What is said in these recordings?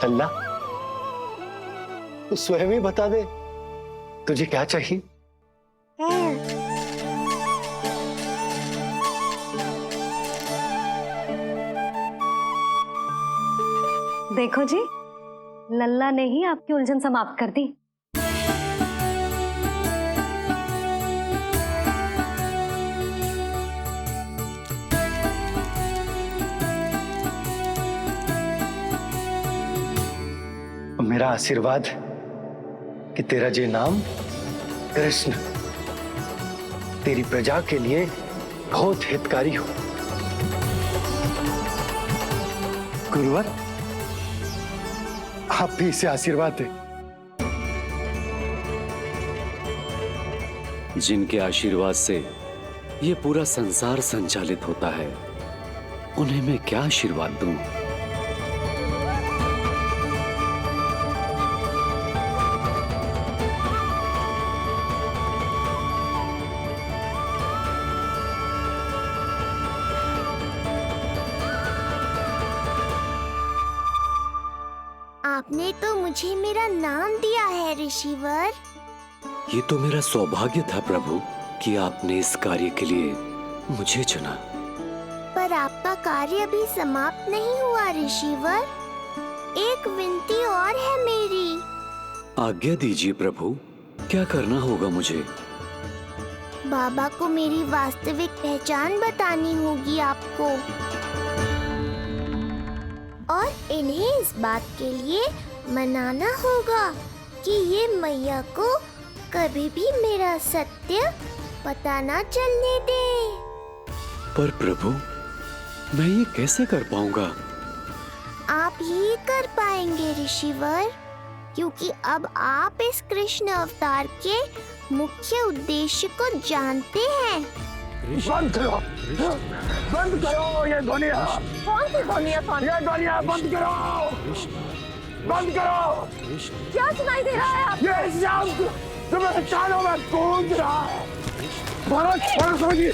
लल्ला, तू स्वयं ही बता दे तुझे क्या चाहिए। देखो जी, लल्ला ने ही आपकी उलझन समाप्त कर दी। मेरा आशीर्वाद कि तेरा ये नाम कृष्ण तेरी प्रजा के लिए बहुत हितकारी हो। गुरुवर, आप भी इसे आशीर्वाद दें। जिनके आशीर्वाद से ये पूरा संसार संचालित होता है, उन्हें मैं क्या आशीर्वाद दूं? आपने तो मुझे मेरा नाम दिया है ऋषिवर। ये तो मेरा सौभाग्य था प्रभु कि आपने इस कार्य के लिए मुझे चुना। पर आपका कार्य अभी समाप्त नहीं हुआ ऋषिवर। एक विनती और है मेरी। आज्ञा दीजिए प्रभु, क्या करना होगा मुझे? बाबा को मेरी वास्तविक पहचान बतानी होगी आपको, और इन्हें इस बात के लिए मनाना होगा कि ये मैया को कभी भी मेरा सत्य पता ना चलने दे। पर प्रभु, मैं ये कैसे कर पाऊंगा? आप ही कर पाएंगे ऋषिवर, क्योंकि अब आप इस कृष्ण अवतार के मुख्य उद्देश्य को जानते हैं। बंद करो, बंद करो ये दुनिया। कौन सी दुनिया? ये दुनिया बंद करो, बंद करो। क्या सुनाई दे रहा है आप? ये शब्द तुम्हें कानों में गूंज रहा है। भारत सरस्वती,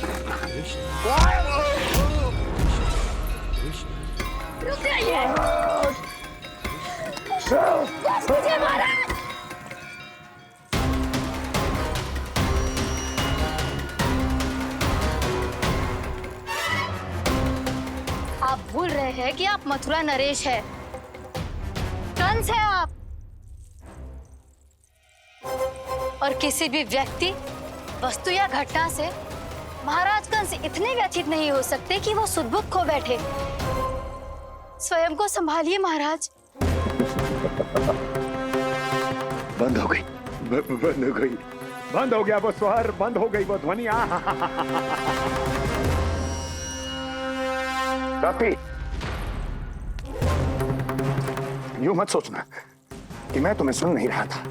रुक जाइए। मुझे मारा। आप भूल रहे हैं कि आप मथुरा नरेश है, कंस है आप। और किसी भी व्यक्ति, वस्तु या घटना से महाराज कंस इतने व्यथित नहीं हो सकते कि वो सुदबुद खो बैठे। स्वयं को संभालिए महाराज। बंद हो गई, बंद हो गई, बंद हो गया वो स्वर, बंद हो गई वो ध्वनि। रात्रि, यूं मत सोचना कि मैं तुम्हें सुन नहीं रहा था।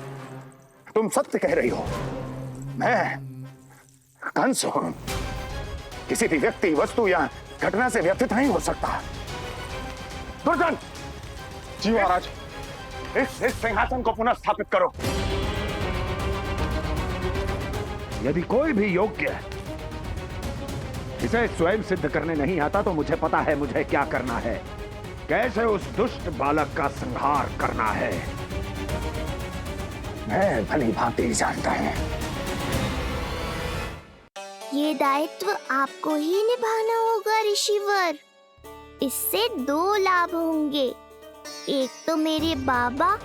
तुम सत्य कह रही हो। मैं कंस हूं। किसी भी व्यक्ति, वस्तु या घटना से व्यथित नहीं हो सकता। दुर्जन, जी महाराज, इस सिंहासन को पुनः स्थापित करो। यदि कोई भी योग्य इसे स्वयं सिद्ध करने नहीं आता तो मुझे पता है मुझे क्या करना है, कैसे उस दुष्ट बालक का संहार करना है। मैं भली भांति जानता हूं। ये दायित्व आपको ही निभाना होगा ऋषिवर। इससे दो लाभ होंगे। एक तो मेरे बाबा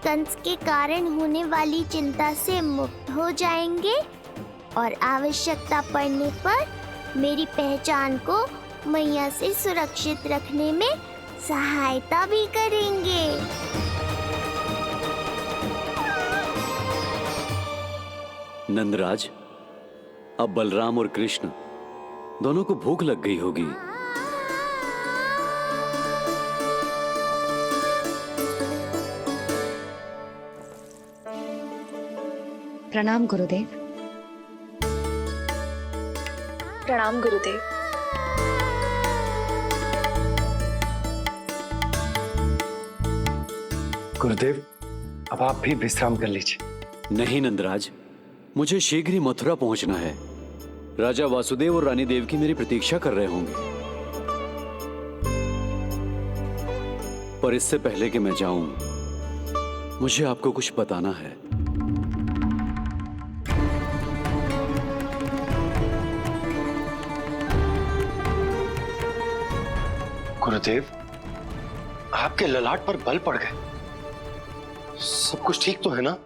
कंस के कारण होने वाली चिंता से मुक्त हो जाएंगे, और आवश्यकता पड़ने पर मेरी पहचान को मैया से सुरक्षित रखने में सहायता भी करेंगे। नंदराज, अब बलराम और कृष्ण दोनों को भूख लग गई होगी। प्रणाम गुरुदेव। प्रणाम गुरुदेव। गुरुदेव, अब आप भी विश्राम कर लीजिए। नहीं नंदराज, मुझे शीघ्र ही मथुरा पहुंचना है। राजा वासुदेव और रानी देवकी मेरी प्रतीक्षा कर रहे होंगे। पर इससे पहले कि मैं जाऊं, मुझे आपको कुछ बताना है। गुरुदेव, आपके ललाट पर बल पड़ गए। सब कुछ ठीक तो है ना?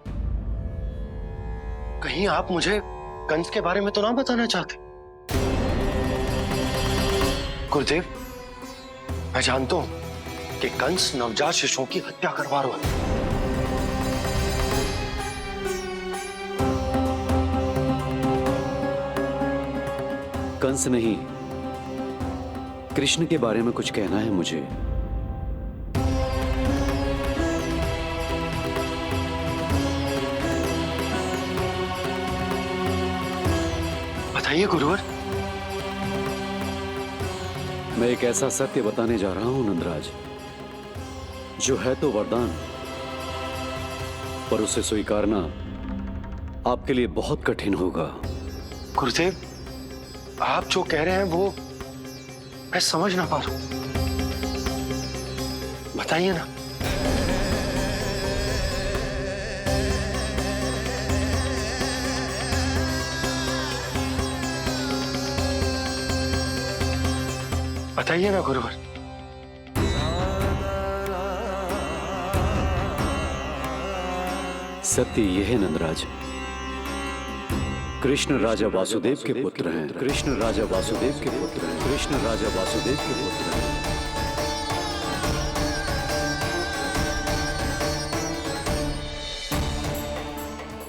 कहीं आप मुझे कंस के बारे में तो ना बताना चाहते? गुरुदेव, मैं जानता हूं कि कंस नवजात शिशुओं की हत्या करवा रहा है। कंस नहीं, कृष्ण के बारे में कुछ कहना है मुझे। बताइए गुरुवर। मैं एक ऐसा सत्य बताने जा रहा हूं नंदराज, जो है तो वरदान, पर उसे स्वीकारना आपके लिए बहुत कठिन होगा। गुरुदेव, आप जो कह रहे हैं वो मैं समझ ना पा रहा हूं। बताइए ना। बताइए ना गुरुवर। सत्य यह है नंदराज, कृष्ण राजा वासुदेव के पुत्र हैं। कृष्ण राजा वासुदेव के पुत्र हैं। कृष्ण राजा वासुदेव के पुत्र हैं।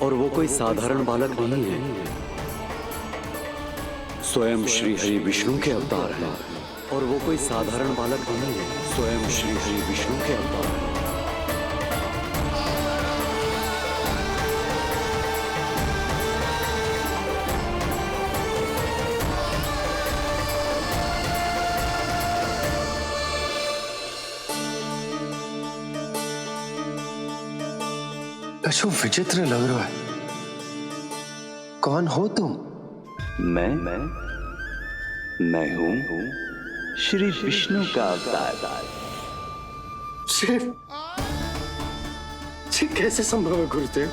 और वो कोई साधारण बालक नहीं है, स्वयं श्री हरि विष्णु के अवतार हैं। और वो कोई साधारण बालक नहीं है, स्वयं श्री हरि विष्णु के अवतार हैं। कछु विचित्र लग रहा है। कौन हो तुम? मैं हूं श्री विष्णु का अवतार। ये कैसे संभव है गुरुदेव?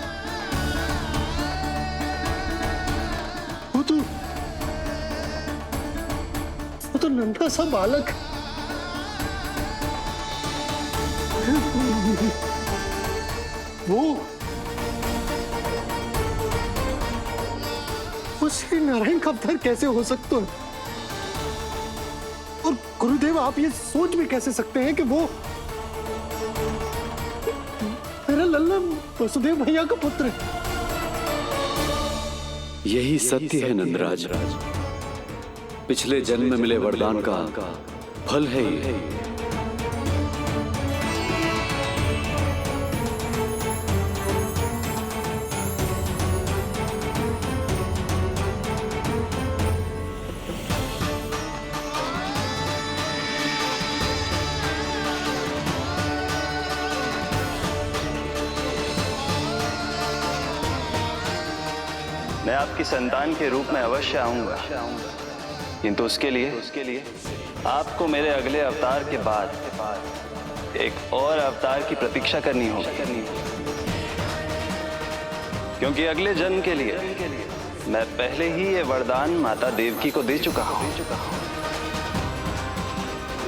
वो तो नन्हा सा बालक। वो श्री नारायण का अवतार कैसे हो सकता है? और गुरुदेव, आप ये सोच भी कैसे सकते हैं कि वो मेरा लल्ला वसुदेव भैया का पुत्र है? यही सत्य है नंदराज, पिछले जन्म में मिले वरदान का फल है ये। मैं आपकी संतान के रूप में अवश्य आऊंगा, किंतु उसके लिए आपको मेरे अगले अवतार के बाद एक और अवतार की प्रतीक्षा करनी होगी, क्योंकि अगले जन्म के लिए मैं पहले ही ये वरदान माता देवकी को दे चुका हूं।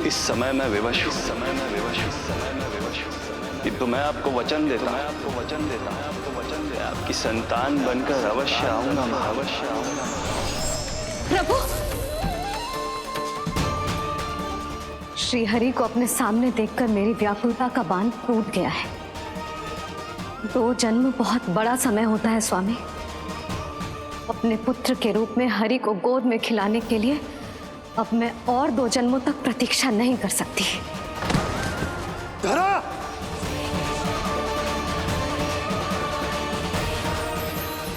इस समय मैं विवश हूं, किंतु मैं आपको वचन देता हूं, आपकी संतान बनकर अवश्य आऊंगा, अवश्य आऊंगा। प्रभु, श्रीहरि को अपने सामने देखकर मेरी व्याकुलता का बांध टूट गया है। 2 जन्म बहुत बड़ा समय होता है स्वामी। अपने पुत्र के रूप में हरि को गोद में खिलाने के लिए अब मैं और 2 जन्मों तक प्रतीक्षा नहीं कर सकती। धरा!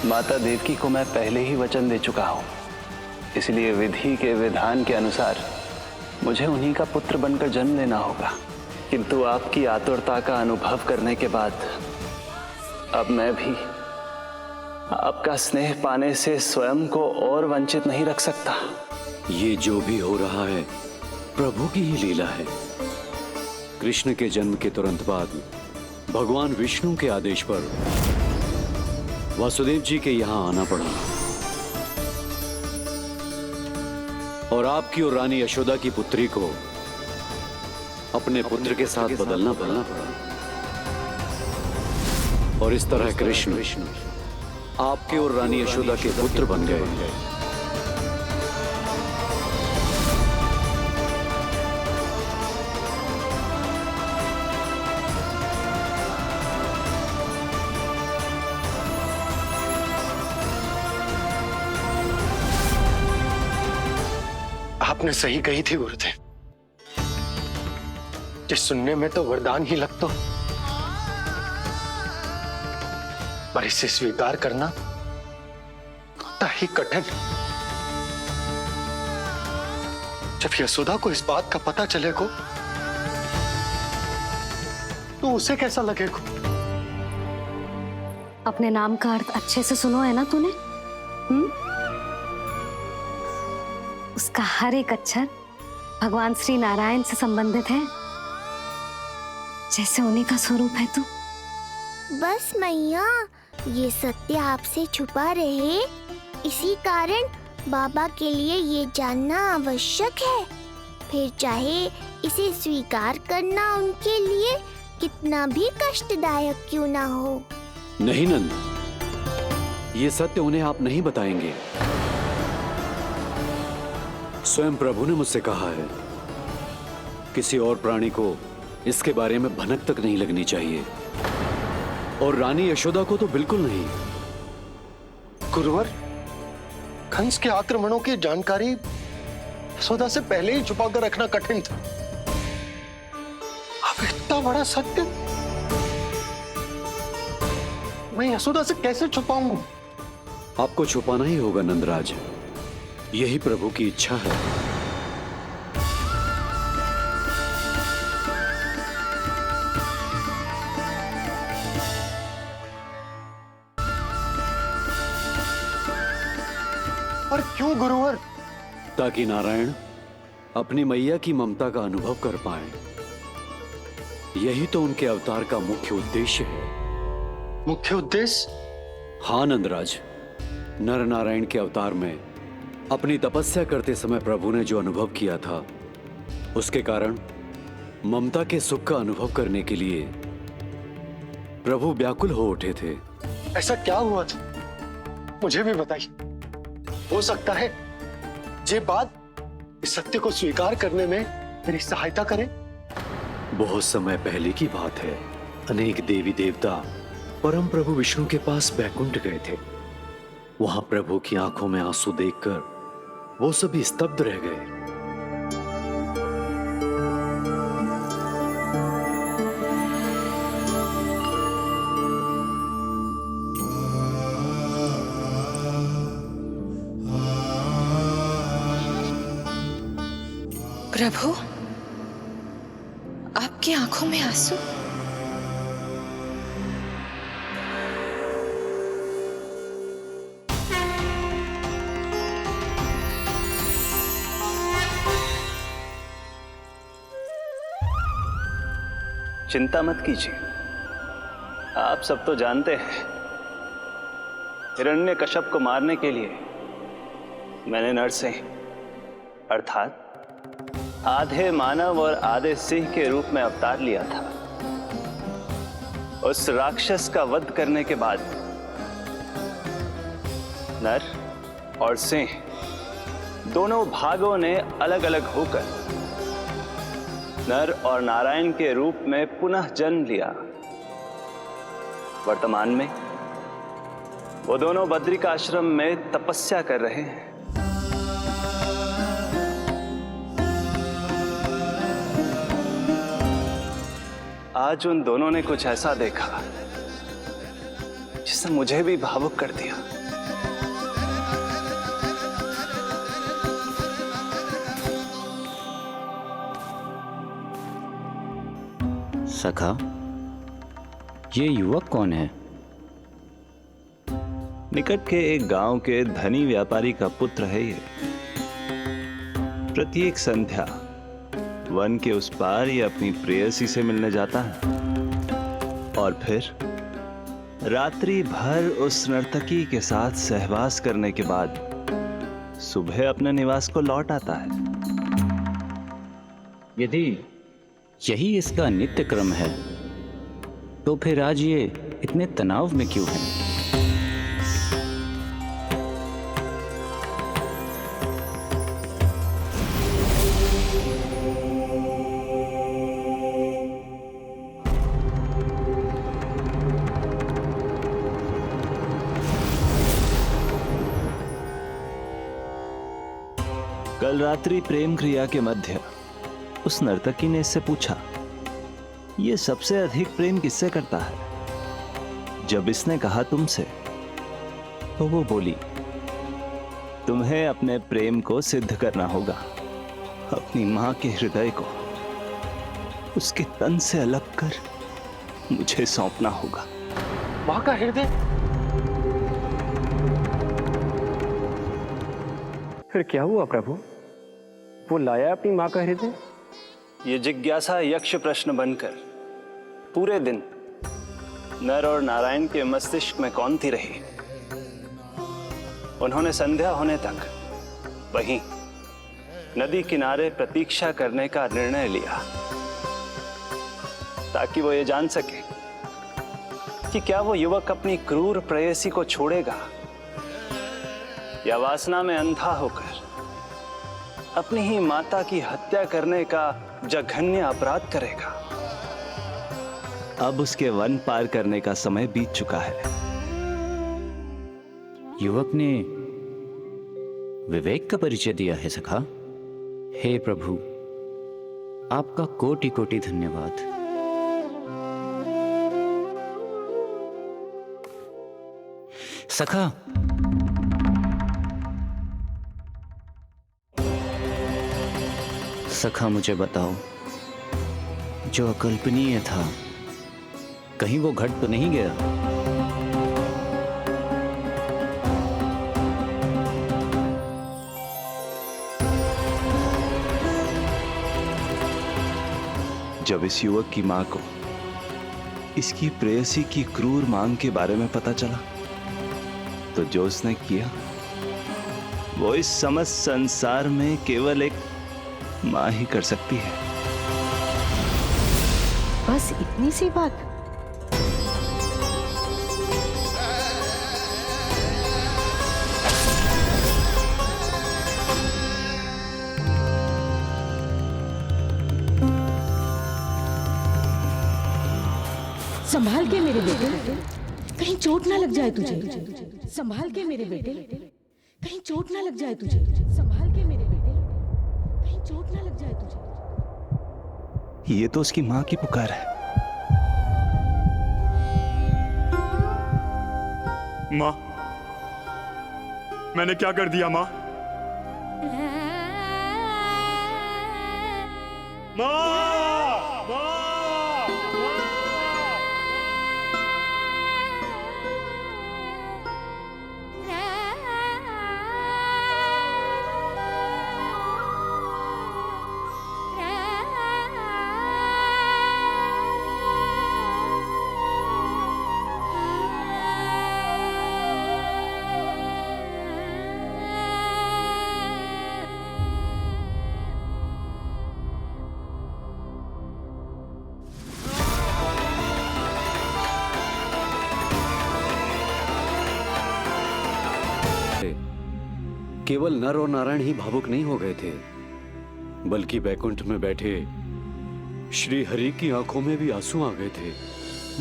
माता देवकी को मैं पहले ही वचन दे चुका हूं, इसलिए विधि के विधान के अनुसार मुझे उन्हीं का पुत्र बनकर जन्म लेना होगा। किंतु आपकी आतुरता का अनुभव करने के बाद अब मैं भी आपका स्नेह पाने से स्वयं को और वंचित नहीं रख सकता। ये जो भी हो रहा है प्रभु की ही लीला है। कृष्ण के जन्म के तुरंत बाद भगवान विष्णु के आदेश पर वासुदेव जी के यहां आना पड़ा और आपकी और रानी यशोदा की पुत्री को अपने पुत्र के साथ बदलना पड़ा और इस तरह कृष्ण आपके और रानी यशोदा के पुत्र बन गए। आपने सही कही थी गुरुदेव, जिस सुनने में तो वरदान ही लगता, पर इसे स्वीकार करना उतना ही कठिन। जब यशोदा को इस बात का पता चलेगा तो उसे कैसा लगेगा? अपने नाम का अर्थ अच्छे से सुनो है ना तूने? उसका हर एक अक्षर भगवान श्री नारायण से संबंधित है, जैसे उन्हीं का स्वरूप है तू। बस मैया, ये सत्य आपसे छुपा रहे, इसी कारण बाबा के लिए ये जानना आवश्यक है। फिर चाहे इसे स्वीकार करना उनके लिए कितना भी कष्टदायक क्यों ना हो। नहीं नंद, ये सत्य उन्हें आप नहीं बताएंगे। स्वयं प्रभु ने मुझसे कहा है, किसी और प्राणी को इसके बारे में भनक तक नहीं लगनी चाहिए, और रानी यशोदा को तो बिल्कुल नहीं। गुरुवर, कंस के आक्रमणों की जानकारी यशोदा से पहले ही छुपा कर रखना कठिन था। अब इतना बड़ा सत्य मैं यशोदा से कैसे छुपाऊंगा? आपको छुपाना ही होगा नंदराज, यही प्रभु की इच्छा है। और क्यों गुरुवर? ताकि नारायण अपनी मैया की ममता का अनुभव कर पाए। यही तो उनके अवतार का मुख्य उद्देश्य है। मुख्य उद्देश्य? हाँ नंदराज, नर नारायण के अवतार में अपनी तपस्या करते समय प्रभु ने जो अनुभव किया था, उसके कारण ममता के सुख का अनुभव करने के लिए प्रभु व्याकुल हो उठे थे। ऐसा क्या हुआ था, मुझे भी बताइए। हो सकता है ये बात इस सत्य को स्वीकार करने में मेरी सहायता करे। बहुत समय पहले की बात है। अनेक देवी देवता परम प्रभु विष्णु के पास बैकुंठ गए थे। वहां प्रभु की आंखों में आंसू देखकर वो सभी स्तब्ध रह गए। प्रभु, आपकी आंखों में आंसू? चिंता मत कीजिए, आप सब तो जानते हैं, हिरण्यकश्यप को मारने के लिए मैंने नरसिंह अर्थात आधे मानव और आधे सिंह के रूप में अवतार लिया था। उस राक्षस का वध करने के बाद नर और सिंह दोनों भागों ने अलग अलग होकर नर और नारायण के रूप में पुनः जन्म लिया। वर्तमान में वो दोनों बद्रिकाश्रम में तपस्या कर रहे हैं। आज उन दोनों ने कुछ ऐसा देखा जिसने मुझे भी भावुक कर दिया। सखा, ये युवक कौन है? निकट के एक गांव के धनी व्यापारी का पुत्र है ये। प्रत्येक संध्या वन के उस पार ये अपनी प्रेयसी से मिलने जाता है और फिर रात्रि भर उस नर्तकी के साथ सहवास करने के बाद सुबह अपने निवास को लौट आता है। यदि यही इसका नित्य क्रम है तो फिर आज ये इतने तनाव में क्यों है? कल रात्रि प्रेम क्रिया के मध्य उस नर्तकी ने इससे पूछा, ये सबसे अधिक प्रेम किससे करता है? जब इसने कहा तुमसे, तो वो बोली, तुम्हें अपने प्रेम को सिद्ध करना होगा। अपनी मां के हृदय को उसके तन से अलग कर मुझे सौंपना होगा। मां का हृदय? फिर क्या हुआ प्रभु? वो लाया अपनी मां का हृदय? ये जिज्ञासा यक्ष प्रश्न बनकर पूरे दिन नर और नारायण के मस्तिष्क में कौंधती रही। उन्होंने संध्या होने तक वहीं नदी किनारे प्रतीक्षा करने का निर्णय लिया ताकि वो ये जान सके कि क्या वो युवक अपनी क्रूर प्रेयसी को छोड़ेगा या वासना में अंधा होकर अपनी ही माता की हत्या करने का जघन्य अपराध करेगा। अब उसके वन पार करने का समय बीत चुका है। युवक ने विवेक का परिचय दिया है सखा। हे प्रभु, आपका कोटि कोटि धन्यवाद। सखा, सखा मुझे बताओ, जो अकल्पनीय था कहीं वो घट तो नहीं गया? जब इस युवक की मां को इसकी प्रेयसी की क्रूर मांग के बारे में पता चला तो जो उसने किया वो इस समस्त संसार में केवल एक मां ही कर सकती है। बस इतनी सी बात? संभाल के मेरे बेटे, कहीं चोट ना लग जाए तुझे। संभाल के मेरे बेटे, कहीं चोट ना लग जाए तुझे। संभाल के मेरे बेटे, कहीं चोट ना लग जाए तुझे। ये तो उसकी मां की पुकार है। मां, मैंने क्या कर दिया मां? मां! केवल नर और नारायण ही भावुक नहीं हो गए थे, बल्कि बैकुंठ में बैठे श्री हरि की आंखों में भी आंसू आ गए थे।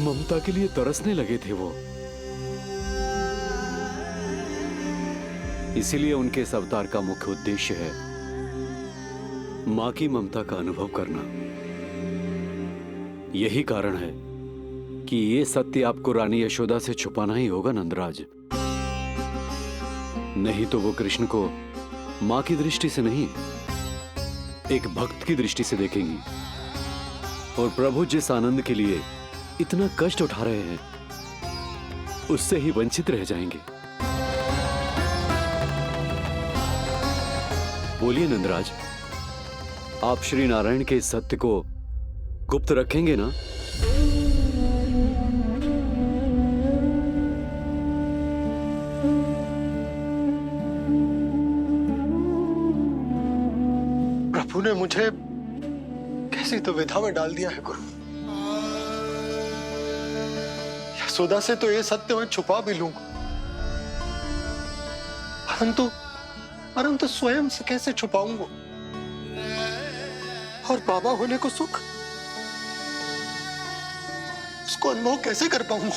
ममता के लिए तरसने लगे थे वो। इसीलिए उनके इस अवतार का मुख्य उद्देश्य है मां की ममता का अनुभव करना। यही कारण है कि ये सत्य आपको रानी यशोदा से छुपाना ही होगा नंदराज। नहीं तो वो कृष्ण को मां की दृष्टि से नहीं, एक भक्त की दृष्टि से देखेंगी, और प्रभु जिस आनंद के लिए इतना कष्ट उठा रहे हैं उससे ही वंचित रह जाएंगे। बोलिए नंदराज, आप श्री नारायण के इस सत्य को गुप्त रखेंगे ना? प्रभु ने मुझे कैसी दुविधा में डाल दिया है गुरु। यशोदा से तो ये सत्य मैं छुपा भी लूंगा, परंतु स्वयं से कैसे छुपाऊंगा? और बाबा होने को सुख, उसको अनुभव कैसे कर पाऊंगा?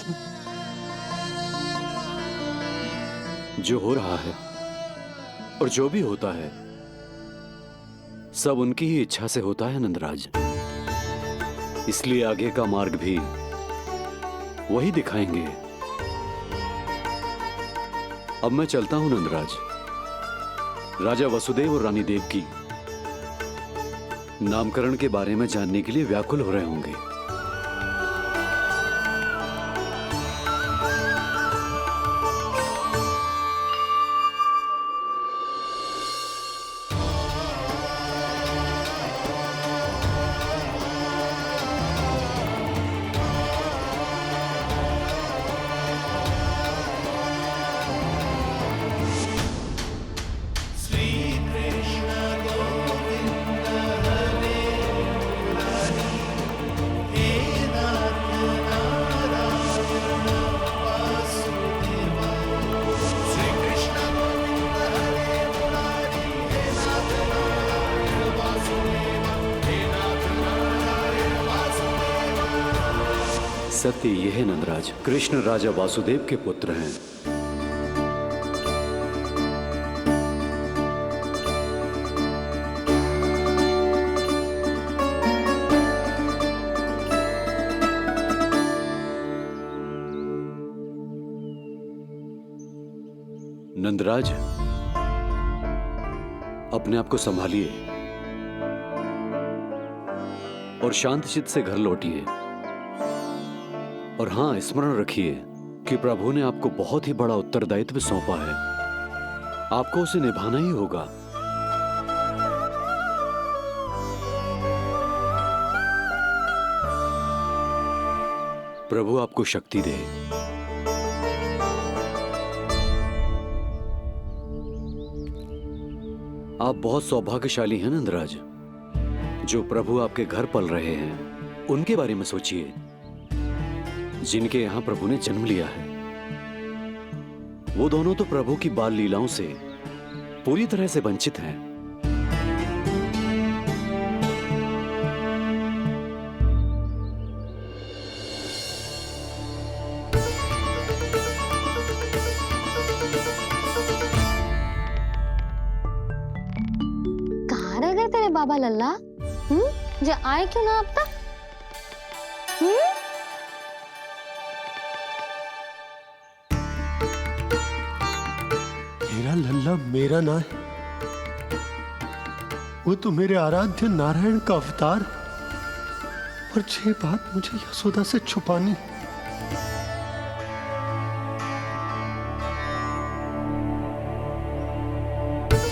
जो हो रहा है और जो भी होता है सब उनकी ही इच्छा से होता है नंदराज। इसलिए आगे का मार्ग भी वही दिखाएंगे। अब मैं चलता हूं नंदराज। राजा वसुदेव और रानी देवकी नामकरण के बारे में जानने के लिए व्याकुल हो रहे होंगे। सत्य यह है नंदराज, कृष्ण राजा वासुदेव के पुत्र हैं। नंदराज, अपने आप को संभालिए और शांत चित्त से घर लौटिए। और हां, स्मरण रखिए कि प्रभु ने आपको बहुत ही बड़ा उत्तरदायित्व सौंपा है। आपको उसे निभाना ही होगा। प्रभु आपको शक्ति दे। आप बहुत सौभाग्यशाली हैं नंदराज। जो प्रभु आपके घर पल रहे हैं उनके बारे में सोचिए, जिनके यहां प्रभु ने जन्म लिया है। वो दोनों तो प्रभु की बाल लीलाओं से पूरी तरह से वंचित हैं। कहाँ रह गए तेरे बाबा लल्ला? जो आए क्यों ना अब तक? मेरा लल्ला मेरा ना है, वो तो मेरे आराध्य नारायण का अवतार। और ये बात मुझे यशोदा से छुपानी।